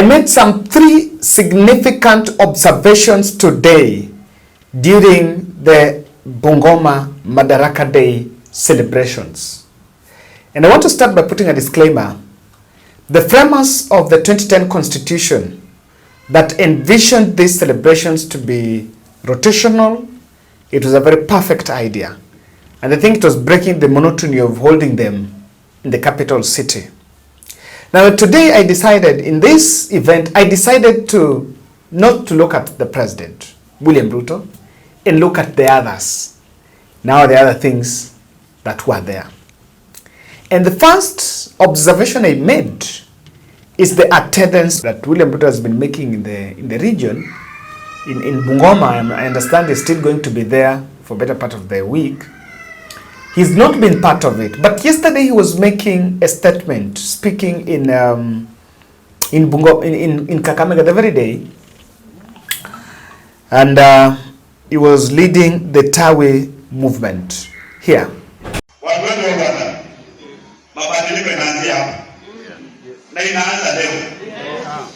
made some 3 significant observations today during the Bungoma Madaraka Day celebrations. And I want to start by putting a disclaimer. The framers of the 2010 Constitution that envisioned these celebrations to be rotational, it was a very perfect idea. And I think it was breaking the monotony of holding them in the capital city. Now today I decided, in this event, I decided to not to look at the president, William Ruto, and look at the others. Now the other things that were there. And the first observation I made is the attendance that William Ruto has been making in the region. In Bungoma, I understand he's still going to be there for better part of the week. He's not been part of it, but yesterday he was making a statement, speaking in Kakamega the very day, and he was leading the Tawe movement here. Mabadiliko inaanzia hapa. Na inaanza leo.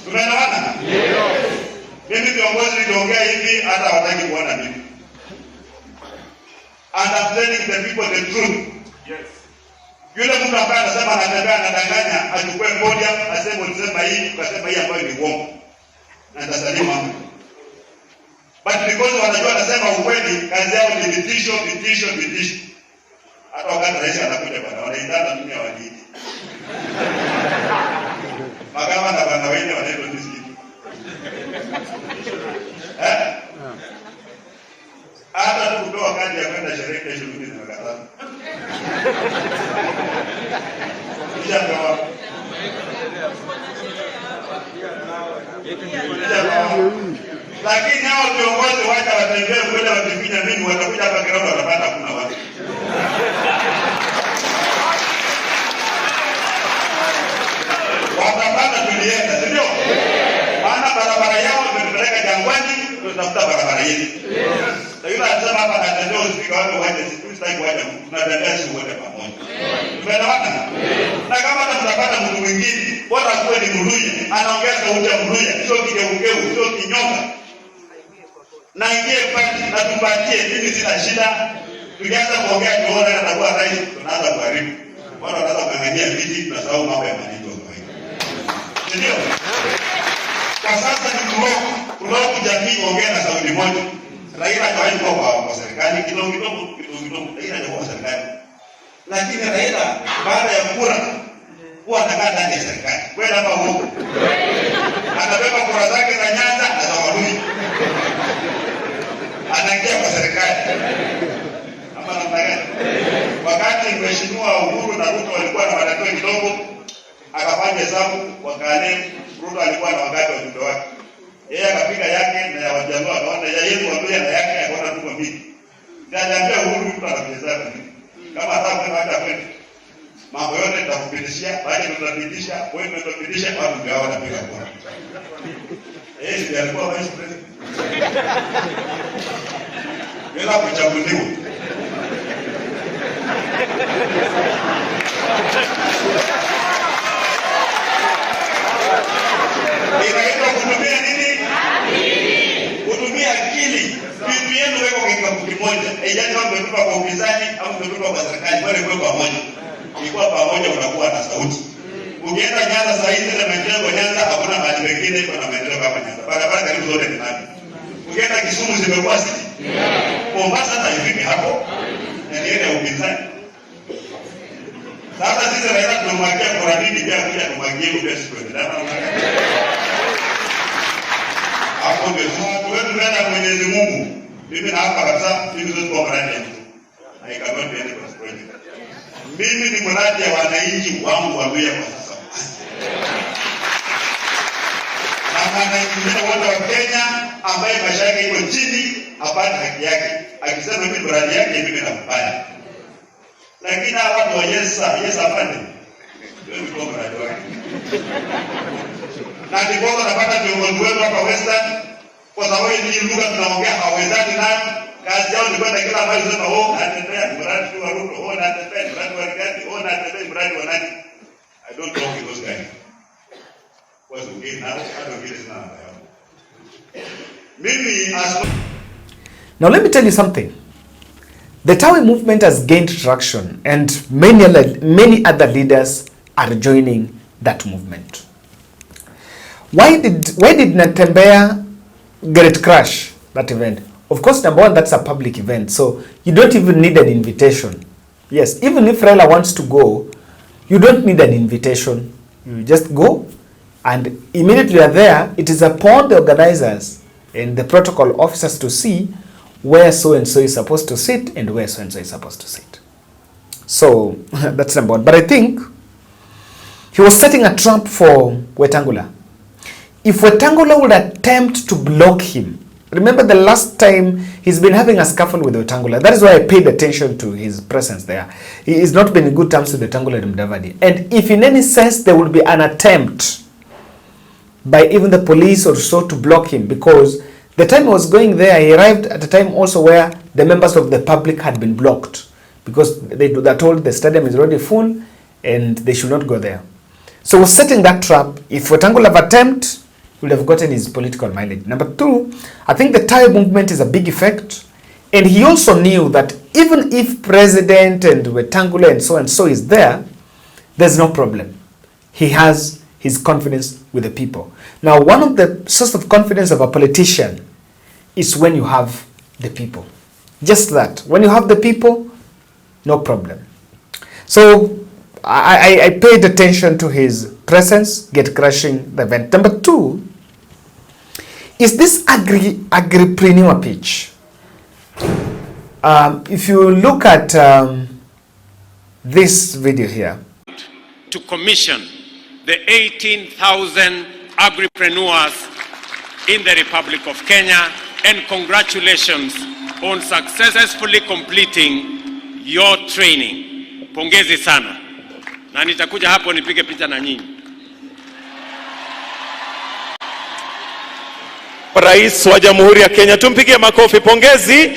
Tumeelewana? Ndio. Mimi viongozi niliongea hivi hata hawataki kuona mimi. And I'm telling the people the truth. Yes. Yule mtu ambaye anasema anatembea anadanganya, achukue podium, aseme ulisema hii, ukasema hii ambayo ni uongo. Na nitasalimu hapo. But because wanajua anasema ukweli, kazi yao ni vitisho. Hata wakati rais anakuja bwana, wanaitana mimi hawajui. Magama na bwana wengine wanaitwa diskiti. Hata tukupewa kadi ya kwenda sherehe kesho mimi nimekataa. Lakini hao viongozi wacha watembee kwenda wakifinya mimi, watakuja hapa kiraundi watapata hakuna watu. Watapata tulienda, sio? Maana barabara yao imepeleka jangwani, tutafuta barabara yetu. Na yule anasema hapa anatembea usifika wapi waje, sitaki waje, tunatembea sisi wote pamoja. Tumeelewana? Na kama hata mtapata mtu mwingine, bora kuwe ni Mluya, anaongea sauti ya Mluya, sio kigeugeu, sio kinyonga. Na ingie pale na tupatie, mimi sina shida. Tukianza kuongea tuone atakuwa rais, tunaanza kuharibu. Watu wanaanza kungangania viti, tunasahau mambo ya maneno kwa hiyo. Ndio. Kwa sasa ni kuroho jamii kuongea na sauti moja. Raila hawezi kuwa kwa serikali kidogo, Raila ni kwa serikali. Lakini Raila baada ya kura huwa anakaa ndani ya serikali. Kwenda hapa huko. Anabeba kura zake za Nyanza na za Waluya. Anaingia kwa serikali. Wakati mheshimiwa Uhuru na Ruto walikuwa na matatizo kidogo, akafanya hesabu wakane, Ruto alikuwa na wakati wa jumbe wake. Yeye akapiga yake na ya wajamaa akaona ya yetu wabaya na yake akaona tuko mbili. Niliambia Uhuru Ruto anapeleza vipi? Kama hata kwenda hata kwenda. Mambo yote tutakupitishia, baada tutapitisha, wewe tutapitisha kwa mtu wao anapiga kura. Ndio alikuwa vice president. Bila kuchaguliwa. Inaitwa kutumia nini? Kutumia akili. Vitu yenu weko kwa kikapu kimoja. Ejani wao mmetupa kwa upinzani au mmetupa kwa serikali, wale kwa pamoja. Ikiwa pamoja unakuwa na sauti. Ukienda Nyanza saa hizi na maendeleo Nyanza hakuna mahali pengine kuna maendeleo kama Nyanza. Barabara karibu zote ni nani? Ukienda Kisumu zimekuwa sisi. Mombasa na hivi hapo. Na ni ile upinzani. Sasa sisi Raila tunamwagia kwa nini pia kuja kumwagia kwa siku hapo ndio wewe tunaenda Mwenyezi Mungu. Mimi na hapa kabisa mimi zote kwa mradi yangu. Na ikawa ndio ile project. Mimi ni mradi wa wananchi wangu wa Luya kwa sasa. Na wananchi wote wa Kenya ambaye maisha yake iko chini apate haki yake. Akisema mimi mradi yake mimi nakubali. Lakini hawa watu wa Yesu afande. Wewe ni kwa mradi wake. Na ndipo tunapata viongozi wetu hapa Western kwa sababu hii lugha tunaongea hawezani nayo. Kazi yao ni kwenda kila mahali kusema Natembeya mradi wa Ruto, Natembeya mradi wa Gati, Natembeya mradi wa nani. I don't talk to those guys. Now let me tell you something. The Tawi movement has gained traction and many other leaders are joining that movement. Why did Natembeya get it crash, that event? Of course, number one, that's a public event, so you don't even need an invitation. Yes, even if Raila wants to go, you don't need an invitation. You just go, and immediately you are there. It is upon the organizers and the protocol officers to see where so-and-so is supposed to sit and where so-and-so is supposed to sit. So, that's number one. But I think he was setting a trap for Wetangula. If Wetangula would attempt to block him, remember the last time he's been having a scuffle with Wetangula. That is why I paid attention to his presence there. He is not been in good terms with Wetangula and Mudavadi. And if in any sense there will be an attempt by even the police or so to block him, because the time he was going there, he arrived at a time also where the members of the public had been blocked because they were told the stadium is already full and they should not go there. So we're setting that trap. If Wetangula have attempt, he would have gotten his political mileage. Number two, I think the Tawi movement is a big effect. And he also knew that even if President and Wetangula and so is there, there's no problem. He has his confidence with the people. Now, one of the source of confidence of a politician is when you have the people. Just that. When you have the people, no problem. So I paid attention to his presence, get crashing the event. Number two, is this agripreneur pitch. If you look at this video here. To commission the 18,000 agripreneurs in the Republic of Kenya, and congratulations on successfully completing your training. Pongezi sana. Na nitakuja hapo nipige picha na nyinyi. Rais wa Jamhuri ya Kenya, tumpigie makofi. Pongezi,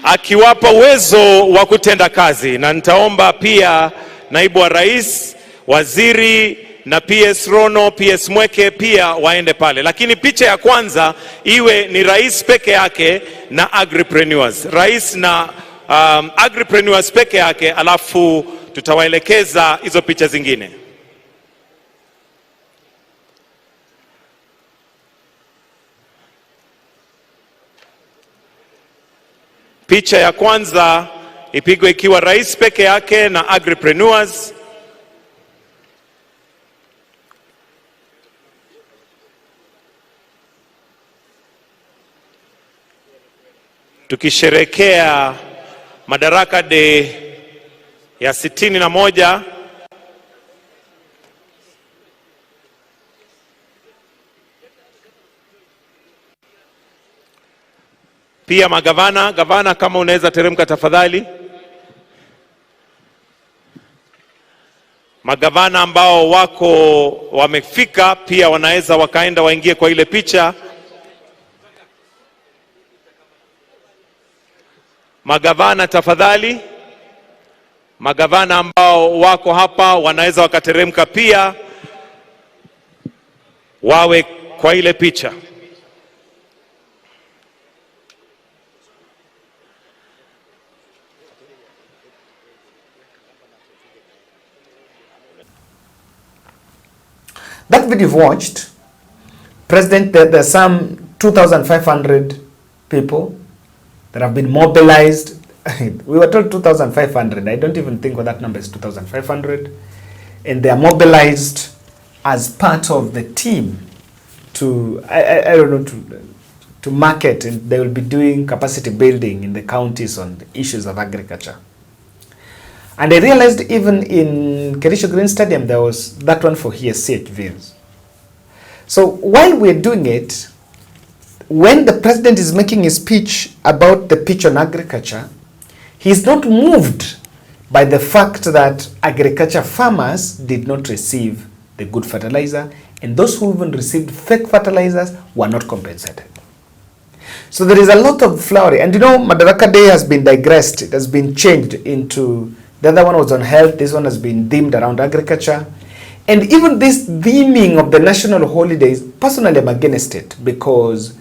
akiwapa uwezo wa kutenda kazi. Na nitaomba pia naibu wa rais, waziri na PS Rono, PS Mweke pia waende pale. Lakini picha ya kwanza iwe ni rais peke yake na agripreneurs. Rais na agripreneurs peke yake, alafu tutawaelekeza hizo picha zingine. Picha ya kwanza ipigwe ikiwa rais peke yake na agripreneurs. Tukisherekea Madaraka Day ya 61. Pia gavana kama unaweza teremka tafadhali. Magavana ambao wako wamefika pia wanaweza wakaenda waingie kwa ile picha. Magavana tafadhali. Magavana ambao wako hapa wanaweza wakateremka pia wawe kwa ile picha. That video you've watched, President, there's some 2,500 people that have been mobilized. We were told 2,500. I don't even think what that number is, 2,500. And they are mobilized as part of the team to, I don't know, to market, and they will be doing capacity building in the counties on the issues of agriculture. And I realized even in Kerisho Green Stadium, there was that one for CHVs. So while we're doing it, when the president is making his speech about the pitch on agriculture, he's not moved by the fact that agriculture farmers did not receive the good fertilizer, and those who even received fake fertilizers were not compensated. So there is a lot of flowery. And you know, Madaraka Day has been digressed. It has been changed into, the other one was on health, this one has been themed around agriculture. And even this theming of the national holidays, personally I'm against it, because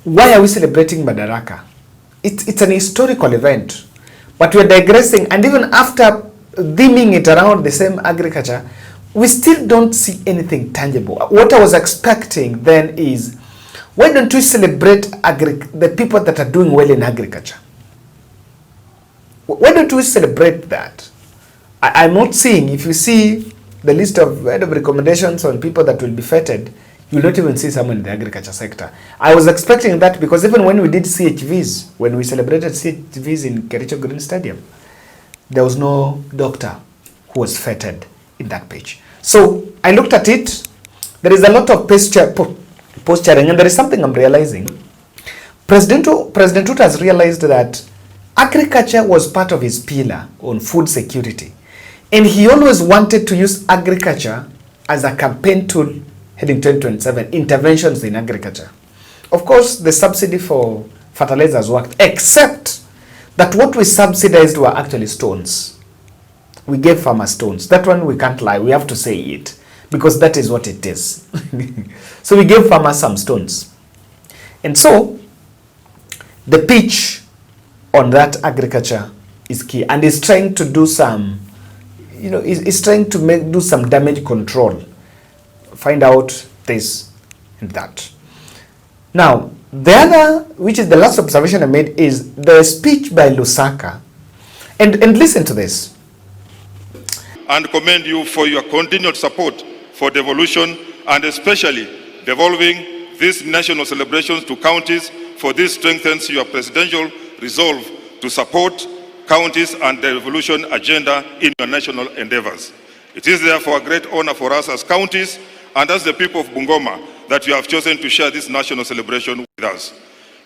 why are we celebrating Madaraka? It's an historical event, but we're digressing, and even after theming it around the same agriculture, we still don't see anything tangible. What I was expecting then is, why don't we celebrate the people that are doing well in agriculture? Why don't we celebrate that? I'm not seeing, if you see the list of recommendations on people that will be feted, you'll not even see someone in the agriculture sector. I was expecting that, because even when we did CHVs, when we celebrated CHVs in Kericho Green Stadium, there was no doctor who was feted in that page. So I looked at it. There is a lot of posturing, and there is something I'm realizing. President Ruto has realized that agriculture was part of his pillar on food security. And he always wanted to use agriculture as a campaign tool heading 2027, interventions in agriculture. Of course, the subsidy for fertilizers worked, except that what we subsidized were actually stones. We gave farmers stones. That one we can't lie, we have to say it, because that is what it is. So we gave farmers some stones. And so, the pitch on that agriculture is key, and is trying to do some, is trying to do some damage control. Find out this and that. Now, the other, which is the last observation I made, is the speech by Lusaka. And listen to this. And commend you for your continued support for devolution, and especially devolving these national celebrations to counties, for this strengthens your presidential resolve to support counties and the devolution agenda in your national endeavors. It is therefore a great honor for us as counties and as the people of Bungoma that you have chosen to share this national celebration with us.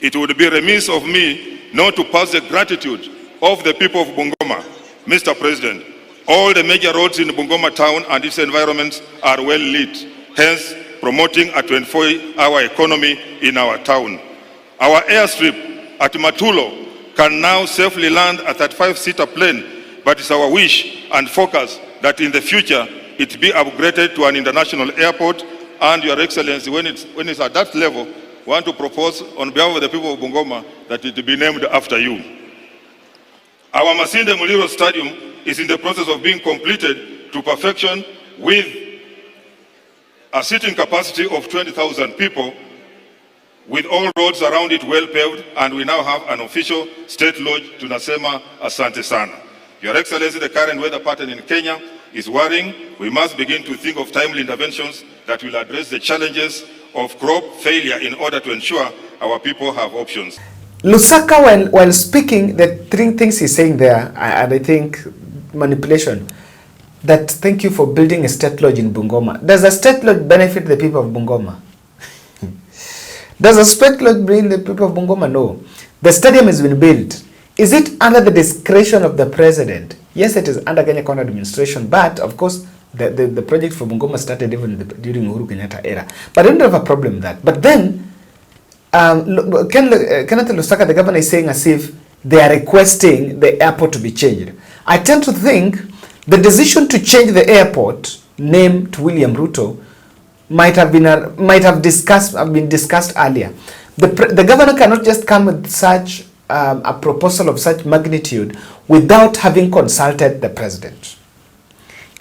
It would be remiss of me not to pass the gratitude of the people of Bungoma. Mr. President, all the major roads in Bungoma town and its environments are well lit, hence promoting a 24-hour economy in our town. Our airstrip at Matulo can now safely land a 35-seater plane, but it's our wish and focus that in the future it be upgraded to an international airport. And Your Excellency, when it's at that level, we want to propose on behalf of the people of Bungoma that it be named after you. Our Masinde Muliro Stadium is in the process of being completed to perfection with a seating capacity of 20,000 people, with all roads around it well paved, and we now have an official state lodge. Tunasema asante sana. Your Excellency, the current weather pattern in Kenya is worrying. We must begin to think of timely interventions that will address the challenges of crop failure in order to ensure our people have options. Lusaka, while speaking, the three things he's saying there, and I think manipulation, that thank you for building a state lodge in Bungoma. Does a state lodge benefit the people of Bungoma? Does a state lodge bring the people of Bungoma? No. The stadium has been built. Is it under the discretion of the president? Yes, it is under Kenya County administration, but of course, the project for Bungoma started even during Uhuru Kenyatta era. But I don't have a problem with that. But then, Kenneth Lusaka, the governor, is saying as if they are requesting the airport to be changed. I tend to think the decision to change the airport name to William Ruto might have been discussed earlier. The governor cannot just come with such a proposal of such magnitude without having consulted the president.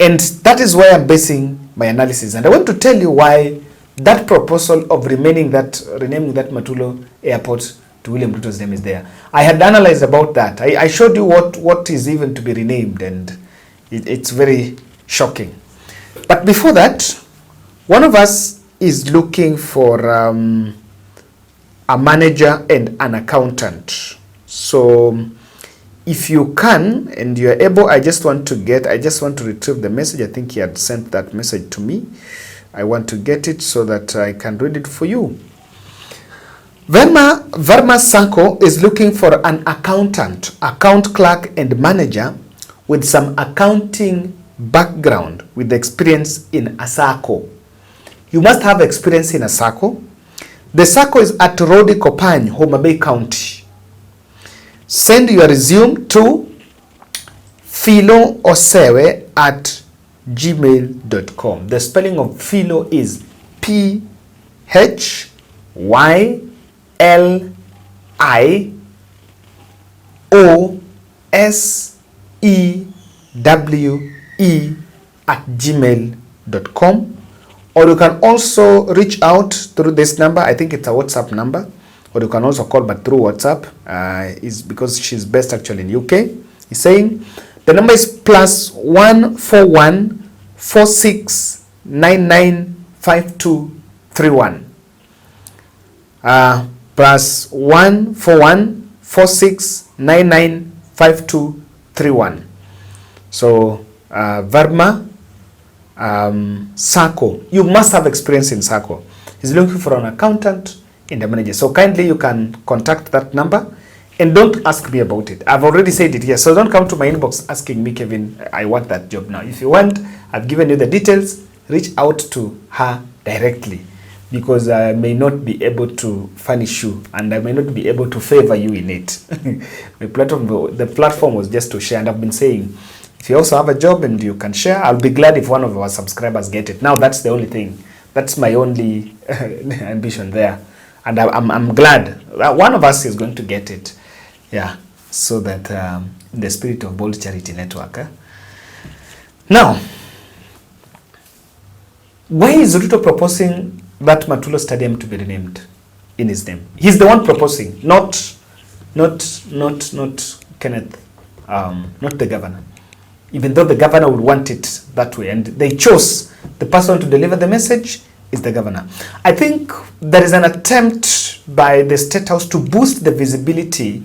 And that is why I'm basing my analysis. And I want to tell you why that proposal of renaming that Matulo Airport to William Ruto's name is there. I had analyzed about that. I showed you what is even to be renamed, and it's very shocking. But before that, one of us is looking for a manager and an accountant. So if you can and you're able, I just want to retrieve the message. I think he had sent that message to me. I want to get it so that I can read it for you. Verma Sanko is looking for an accountant, account clerk and manager with some accounting background with experience in a SACCO. You must have experience in a SACCO. The SACCO is at Rodi Kopany, Homa Bay County. Send your resume to Philo Osewe at gmail.com. The spelling of Philo is PHYLIOSEWE@gmail.com. Or you can also reach out through this number. I think it's a WhatsApp number. Or you can also call, but through WhatsApp. Is because she's based actually in UK. He's saying the number is +141 46 99 5231. +141 46 99 5231. So Verma Sacco. You must have experience in Sacco. He's looking for an accountant in the manager. So kindly you can contact that number. And don't ask me about it. I've already said it here. So don't come to my inbox asking me, Kevin, I want that job now. If you want, I've given you the details. Reach out to her directly, because I may not be able to furnish you and I may not be able to favor you in it. The platform was just to share, and I've been saying, if you also have a job and you can share, I'll be glad if one of our subscribers get it. Now that's the only thing. That's my only ambition there. And I'm glad that one of us is going to get it. Yeah, so that in the spirit of Bold Charity Network. Now, why is Ruto proposing that Matulo Stadium to be renamed in his name? He's the one proposing, not Kenneth, not the governor. Even though the governor would want it that way, and they chose the person to deliver the message is the governor. I think there is an attempt by the State House to boost the visibility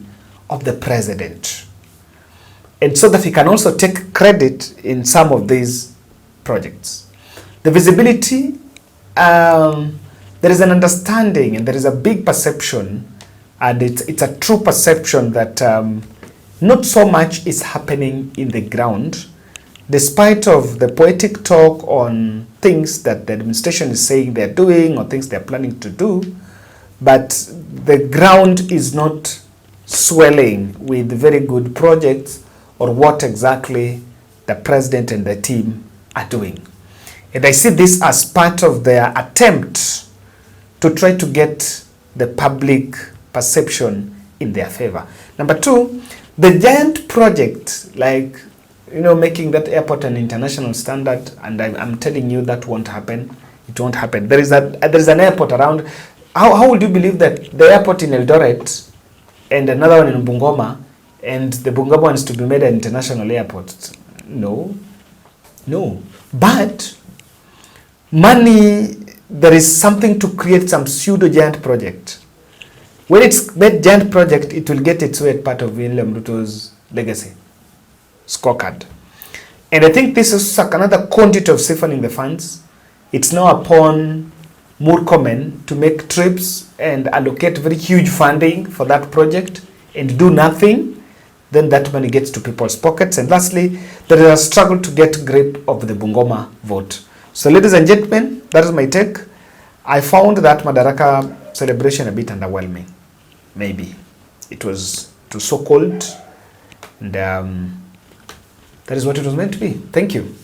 of the president, and so that he can also take credit in some of these projects. The visibility, there is an understanding and there is a big perception, and it's a true perception that not so much is happening in the ground, despite of the poetic talk on things that the administration is saying they're doing or things they're planning to do, but the ground is not swelling with very good projects or what exactly the president and the team are doing. And I see this as part of their attempt to try to get the public perception in their favor. Number two, the giant project, like, making that airport an international standard, and I'm telling you that won't happen. It won't happen. There is an airport around. How would you believe that the airport in Eldoret and another one in Bungoma, and the Bungoma one is to be made an international airport? No. But money, there is something to create some pseudo giant project. When it's made giant project, it will get its way part of William Ruto's legacy scorecard. And I think this is another conduit of siphoning the funds. It's now upon Murkomen to make trips and allocate very huge funding for that project and do nothing. Then that money gets to people's pockets. And lastly, there is a struggle to get grip of the Bungoma vote. So ladies and gentlemen, that is my take. I found that Madaraka celebration a bit underwhelming. Maybe it was too so cold, and that is what it was meant to be. Thank you.